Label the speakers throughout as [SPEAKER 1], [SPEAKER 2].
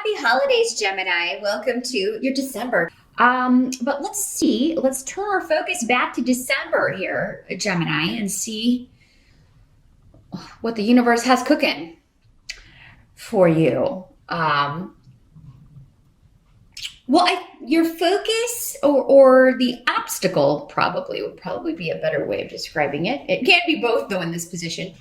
[SPEAKER 1] happy holidays, Gemini. Welcome to your December. But let's see. Let's turn our focus back to December here, Gemini, and see what the universe has cooking for you. Your focus or the obstacle would probably be a better way of describing it. It can't be both, though, in this position.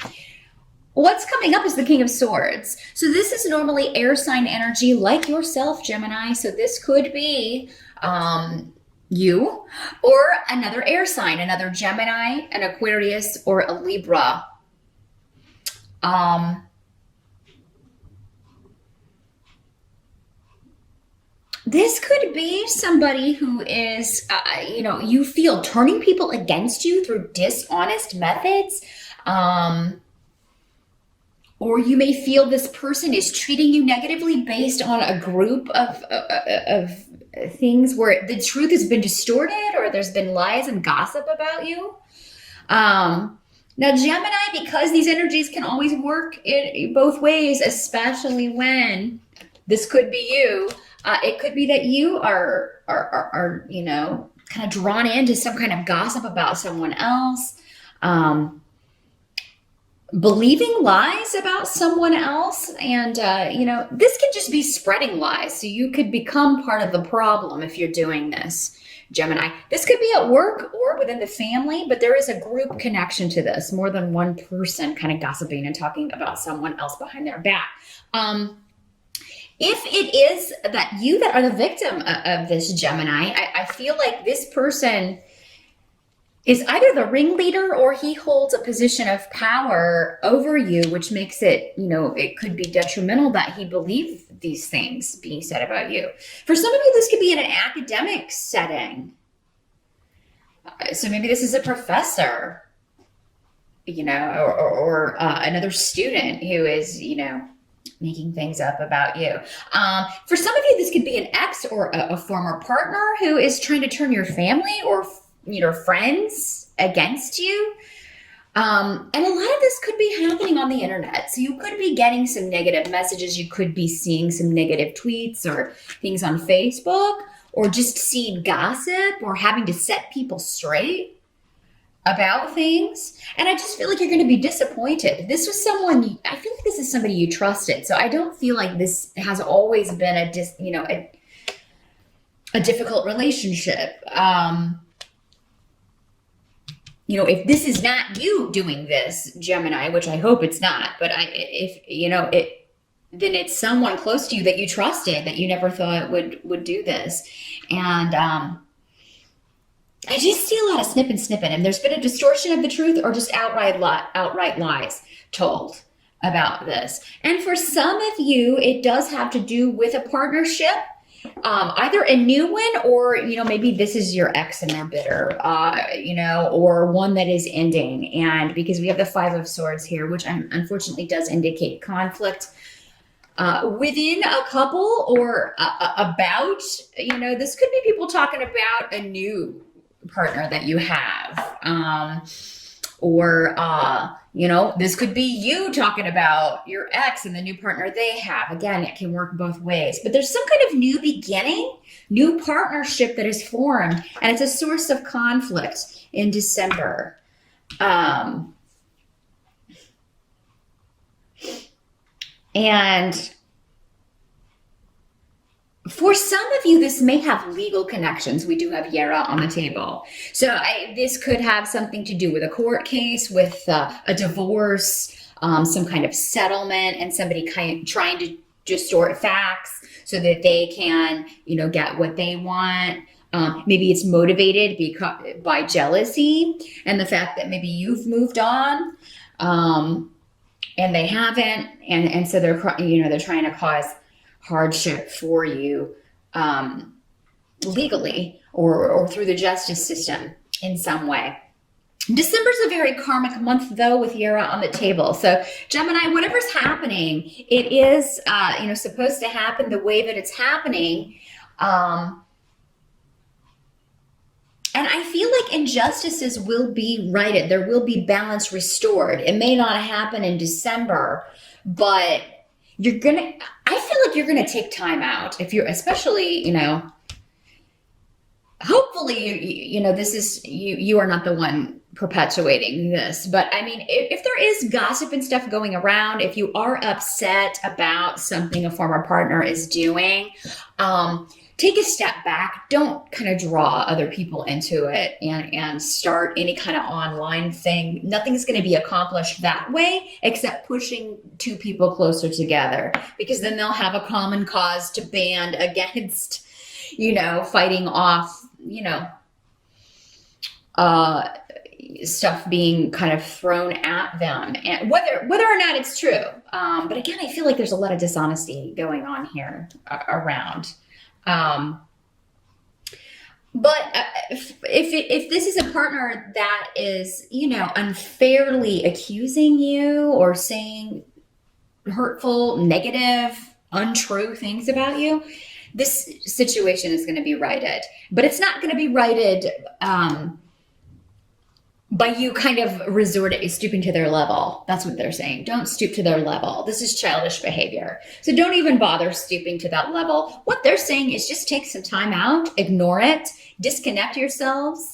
[SPEAKER 1] What's coming up is the King of Swords. So this is normally air sign energy like yourself, Gemini. So this could be you or another air sign, another Gemini, an Aquarius, or a Libra. This could be somebody who is, you feel turning people against you through dishonest methods. Or you may feel this person is treating you negatively based on a group of things where the truth has been distorted or there's been lies and gossip about you. Now, Gemini, because these energies can always work in both ways, especially when this could be you. It could be that you are kind of drawn into some kind of gossip about someone else. Believing lies about someone else. And, this can just be spreading lies. So you could become part of the problem if you're doing this, Gemini. This could be at work or within the family, but there is a group connection to this. More than one person kind of gossiping and talking about someone else behind their back. If it is that you that are the victim of this, Gemini, I feel like this person is either the ringleader or he holds a position of power over you, which makes it, it could be detrimental that he believes these things being said about you. For some of you, this could be in an academic setting. So maybe this is a professor, or another student who is, making things up about you. For some of you, this could be an ex or a former partner who is trying to turn your family or friends against you. And a lot of this could be happening on the internet. So you could be getting some negative messages. You could be seeing some negative tweets or things on Facebook, or just seeing gossip or having to set people straight about things. And I just feel like you're going to be disappointed. This was someone, I feel like this is somebody you trusted. So I don't feel like this has always been a difficult relationship. If this is not you doing this, Gemini, which I hope it's not, but then it's someone close to you that you trusted that you never thought would do this. And I just see a lot of snipping, and there's been a distortion of the truth or just outright lies told about this. And for some of you, it does have to do with a partnership. Either a new one or, maybe this is your ex and they're bitter, or one that is ending. And because we have the Five of Swords here, which unfortunately does indicate conflict within a couple or about, this could be people talking about a new partner that you have. This could be you talking about your ex and the new partner they have. Again, it can work both ways. But there's some kind of new beginning, new partnership that is formed, and it's a source of conflict in December. And for some of you, this may have legal connections. We do have Yera on the table. So this could have something to do with a court case, with a divorce, some kind of settlement, and somebody trying to distort facts so that they can, get what they want. Maybe it's motivated by jealousy and the fact that maybe you've moved on and they haven't. And so they're trying to cause hardship for you legally or through the justice system in some way. December's a very karmic month, though, with Yera on the table. So Gemini, whatever's happening, it is supposed to happen the way that it's happening. And I feel like injustices will be righted. There will be balance restored. It may not happen in December, but you're gonna, I feel like you're gonna take time out if you're, especially, hopefully this is, you are not the one perpetuating this, but I mean, if there is gossip and stuff going around, if you are upset about something a former partner is doing, take a step back. Don't kind of draw other people into it and start any kind of online thing. Nothing's going to be accomplished that way except pushing two people closer together, because then they'll have a common cause to band against, fighting off, stuff being kind of thrown at them, and whether or not it's true. But again, I feel like there's a lot of dishonesty going on here around. But if this is a partner that is, unfairly accusing you or saying hurtful, negative, untrue things about you, this situation is going to be righted. But it's not going to be righted by you kind of stooping to their level. That's what they're saying. Don't stoop to their level. This is childish behavior. So don't even bother stooping to that level. What they're saying is just take some time out, ignore it, disconnect yourselves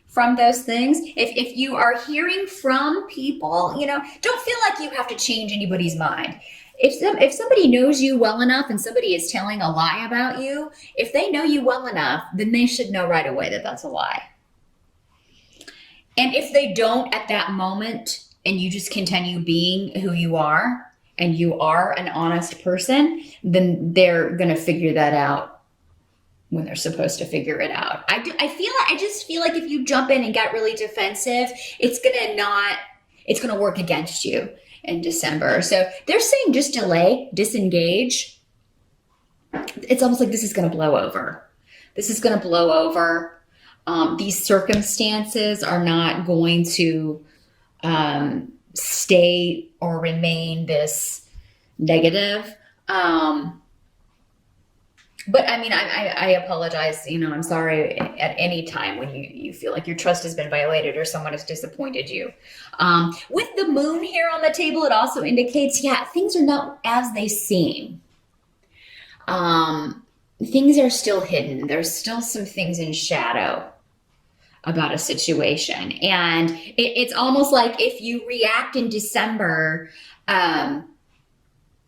[SPEAKER 1] from those things. If you are hearing from people, don't feel like you have to change anybody's mind. If somebody knows you well enough and somebody is telling a lie about you, if they know you well enough, then they should know right away that that's a lie. And if they don't at that moment, and you just continue being who you are, and you are an honest person, then they're going to figure that out when they're supposed to figure it out. I just feel like if you jump in and get really defensive, it's going to work against you in December. So they're saying just delay, disengage. It's almost like this is going to blow over. This is going to blow over. These circumstances are not going to stay or remain this negative. But I mean, I apologize. I'm sorry at any time when you feel like your trust has been violated or someone has disappointed you. With the moon here on the table, it also indicates, things are not as they seem. Things are still hidden. There's still some things in shadow about a situation. And it's almost like if you react in December,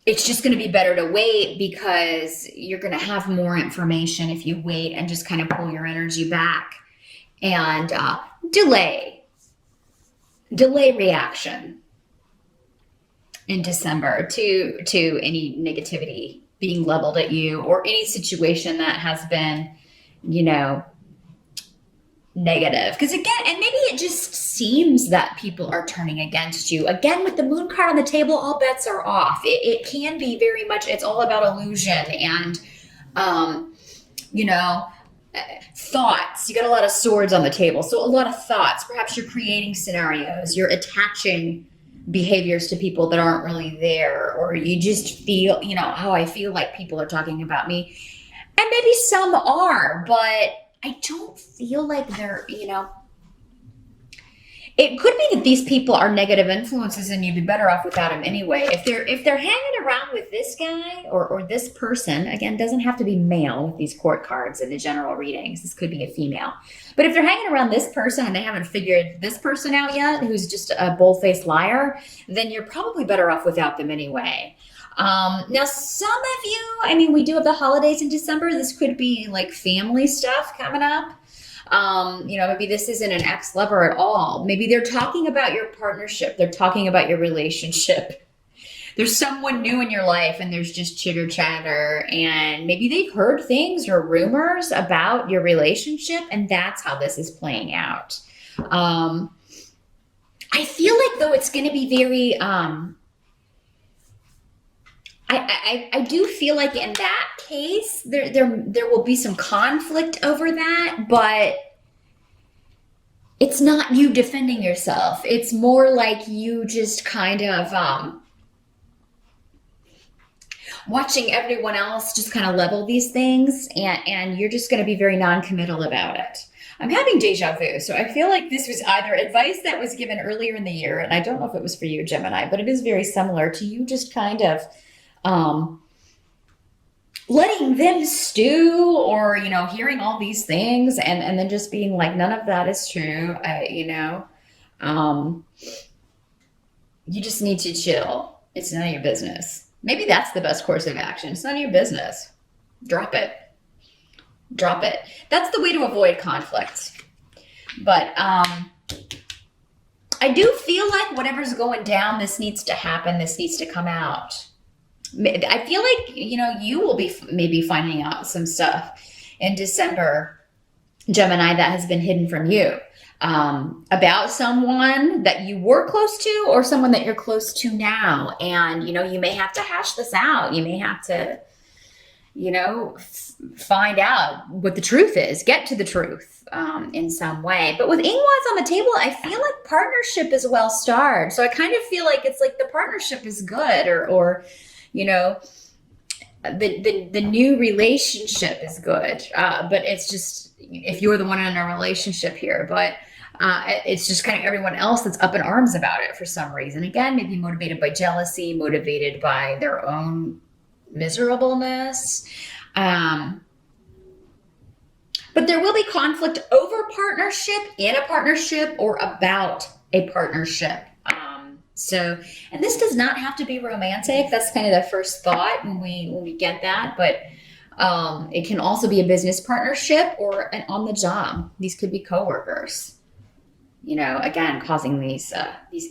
[SPEAKER 1] it's just going to be better to wait, because you're going to have more information if you wait and just kind of pull your energy back and delay reaction in December to any negativity being leveled at you, or any situation that has been, negative. Because again, and maybe it just seems that people are turning against you. Again, with the moon card on the table, all bets are off. It can be very much, it's all about illusion and, thoughts. You got a lot of swords on the table. So a lot of thoughts. Perhaps you're creating scenarios. You're attaching behaviors to people that aren't really there, or you just feel, how I feel like people are talking about me. And maybe some are, but I don't feel like they're, it could be that these people are negative influences and you'd be better off without them anyway. If they're hanging around with this guy or this person, again, doesn't have to be male with these court cards in the general readings. This could be a female. But if they're hanging around this person and they haven't figured this person out yet, who's just a bull-faced liar, then you're probably better off without them anyway. Now, some of you, we do have the holidays in December. This could be like family stuff coming up. Maybe this isn't an ex-lover at all. Maybe they're talking about your partnership. They're talking about your relationship. There's someone new in your life and there's just chitter chatter, and maybe they've heard things or rumors about your relationship, and that's how this is playing out. I feel like though it's going to be very, I do feel like in that case, there will be some conflict over that, but it's not you defending yourself. It's more like you just kind of watching everyone else just kind of level these things, and you're just going to be very non-committal about it. I'm having deja vu, so I feel like this was either advice that was given earlier in the year, and I don't know if it was for you, Gemini, but it is very similar to you just kind of letting them stew, or, hearing all these things, and then just being like, none of that is true. You just need to chill. It's none of your business. Maybe that's the best course of action. It's none of your business. Drop it. Drop it. That's the way to avoid conflict. But I do feel like whatever's going down, this needs to happen. This needs to come out. I feel like, you will be maybe finding out some stuff in December, Gemini, that has been hidden from you, about someone that you were close to, or someone that you're close to now. And, you may have to hash this out. You may have to, find out what the truth is, get to the truth in some way. But with Ingwats on the table, I feel like partnership is well starred. So I kind of feel like it's like the partnership is good, or the new relationship is good. But it's just, if you're the one in a relationship here, but it's just kind of everyone else that's up in arms about it for some reason. Again, maybe motivated by jealousy, motivated by their own miserableness. But there will be conflict over partnership, in a partnership, or about a partnership. And this does not have to be romantic. That's kind of the first thought when we get that. But it can also be a business partnership or an on the job. These could be coworkers. Again, causing these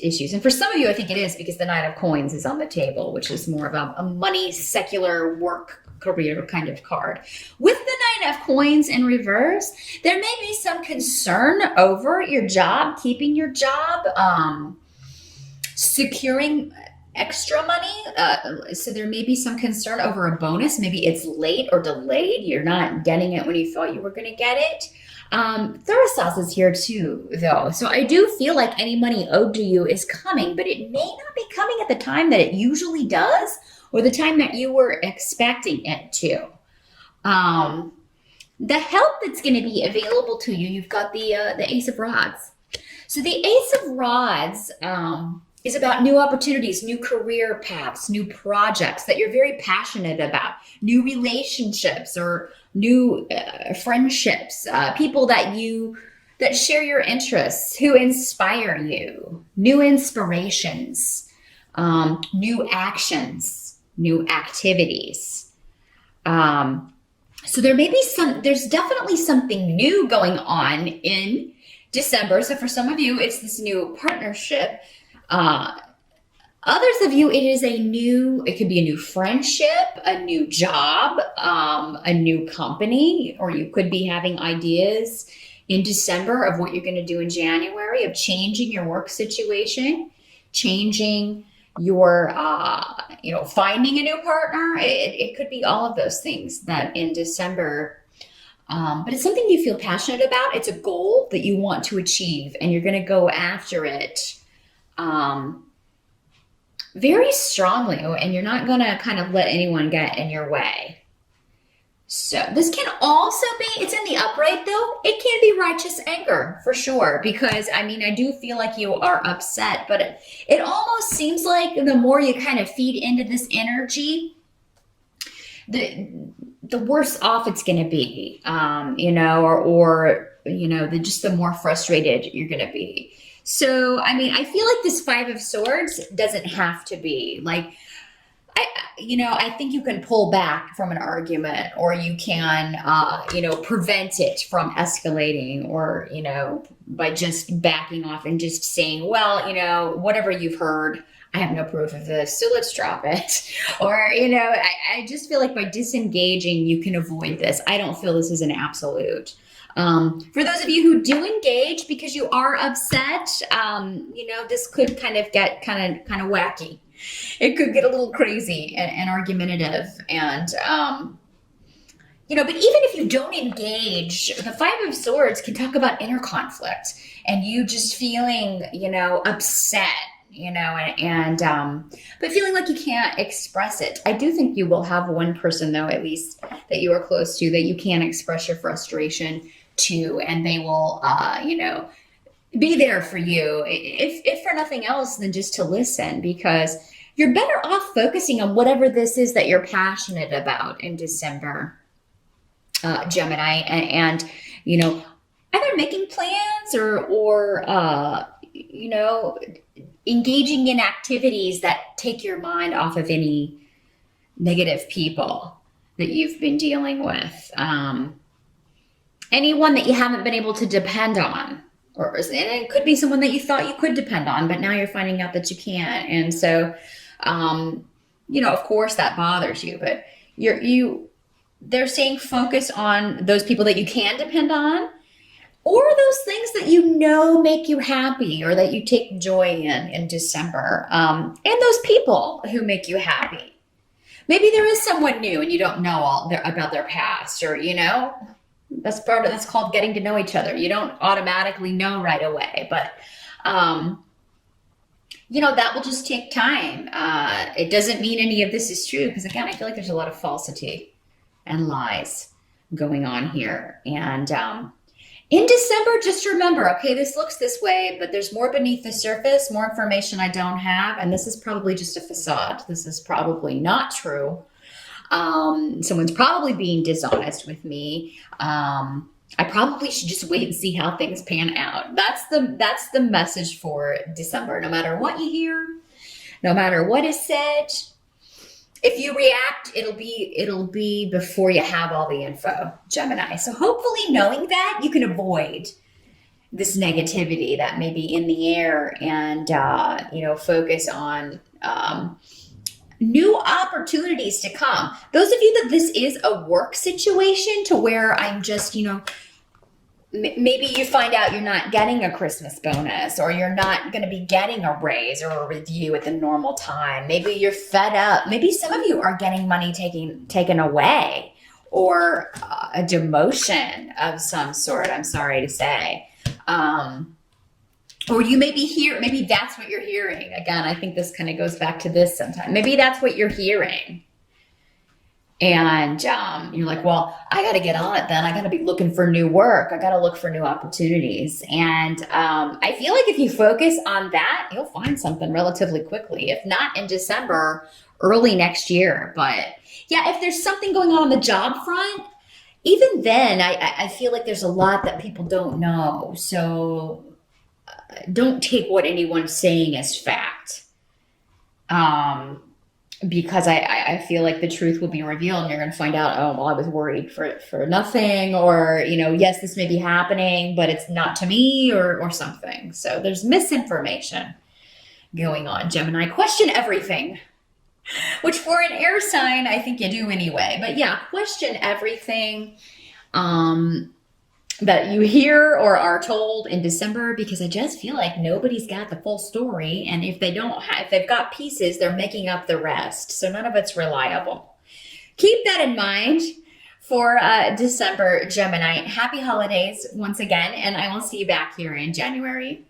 [SPEAKER 1] issues. And for some of you, I think it is because the Knight of Coins is on the table, which is more of a money, secular, work, career kind of card. With the Knight of Coins in reverse, there may be some concern over your job, keeping your job, securing extra money. So there may be some concern over a bonus. Maybe it's late or delayed. You're not getting it when you thought you were going to get it. Thurisaz is here too, though. So I do feel like any money owed to you is coming, but it may not be coming at the time that it usually does, or the time that you were expecting it to. The help that's going to be available to you, you've got the Ace of Rods. So the Ace of Rods is about new opportunities, new career paths, new projects that you're very passionate about, new relationships or new friendships, people that share your interests, who inspire you, new inspirations, new actions, new activities. So there's definitely something new going on in December. So for some of you, it's this new partnership. Others of you, it could be a new friendship, a new job, a new company, or you could be having ideas in December of what you're going to do in January, of changing your work situation, changing your, finding a new partner. It could be all of those things that in December, but it's something you feel passionate about. It's a goal that you want to achieve, and you're going to go after it very strongly, and you're not going to kind of let anyone get in your way. So this can also be, it's in the upright though, it can be righteous anger for sure, because I do feel like you are upset, but it almost seems like the more you kind of feed into this energy, the worse off it's going to be, just the more frustrated you're going to be. So, I feel like this Five of Swords doesn't have to be like, I think you can pull back from an argument, or you can, prevent it from escalating, or, by just backing off and just saying, well, whatever you've heard, I have no proof of this, so let's drop it. Or, I just feel like by disengaging, you can avoid this. I don't feel this is an absolute. For those of you who do engage because you are upset, this could kind of get kind of wacky. It could get a little crazy and argumentative. And, but even if you don't engage, the Five of Swords can talk about inner conflict and you just feeling, upset, but feeling like you can't express it. I do think you will have one person, though, at least that you are close to, that you can express your frustration to, and they will, be there for you, if for nothing else than just to listen, because you're better off focusing on whatever this is that you're passionate about in December, Gemini, and you know, either making plans or you know, engaging in activities that take your mind off of any negative people that you've been dealing with. Anyone that you haven't been able to depend on, and it could be someone that you thought you could depend on, but now you're finding out that you can't. And so, you know, of course that bothers you, but they're saying focus on those people that you can depend on, or those things that you know make you happy or that you take joy in December, and those people who make you happy. Maybe there is someone new and you don't know about their past, or you know, that's called getting to know each other. You don't automatically know right away, but you know, that will just take time. It doesn't mean any of this is true, because again, I feel like there's a lot of falsity and lies going on here. And in December, just remember, okay, this looks this way, but there's more beneath the surface, more information I don't have, and this is probably just a facade. This is probably not true. Someone's probably being dishonest with me. I probably should just wait and see how things pan out. That's the message for December. No matter what you hear, no matter what is said, if you react, it'll be before you have all the info, Gemini. So hopefully, knowing that, you can avoid this negativity that may be in the air, and you know, focus on new opportunities to come. Those of you that this is a work situation to where I'm just, you know, maybe you find out you're not getting a Christmas bonus, or you're not going to be getting a raise or a review at the normal time. Maybe you're fed up. Maybe some of you are getting money taken away, or a demotion of some sort, I'm sorry to say. Or you may be maybe that's what you're hearing. Again, I think this kind of goes back to this sometime. Maybe that's what you're hearing. And you're like, well, I got to get on it then. I got to be looking for new work. I got to look for new opportunities. And I feel like if you focus on that, you'll find something relatively quickly. If not in December, early next year. But yeah, if there's something going on the job front, even then, I feel like there's a lot that people don't know. So don't take what anyone's saying as fact. Because I feel like the truth will be revealed, and you're going to find out, oh, well, I was worried for nothing, or, you know, yes, this may be happening, but it's not to me, or something. So there's misinformation going on, Gemini. Question everything, which for an air sign, I think you do anyway. But yeah, question everything that you hear or are told in December, because I just feel like nobody's got the full story. And if they've got pieces, they're making up the rest. So none of it's reliable. Keep that in mind for December, Gemini. Happy holidays once again, and I will see you back here in January.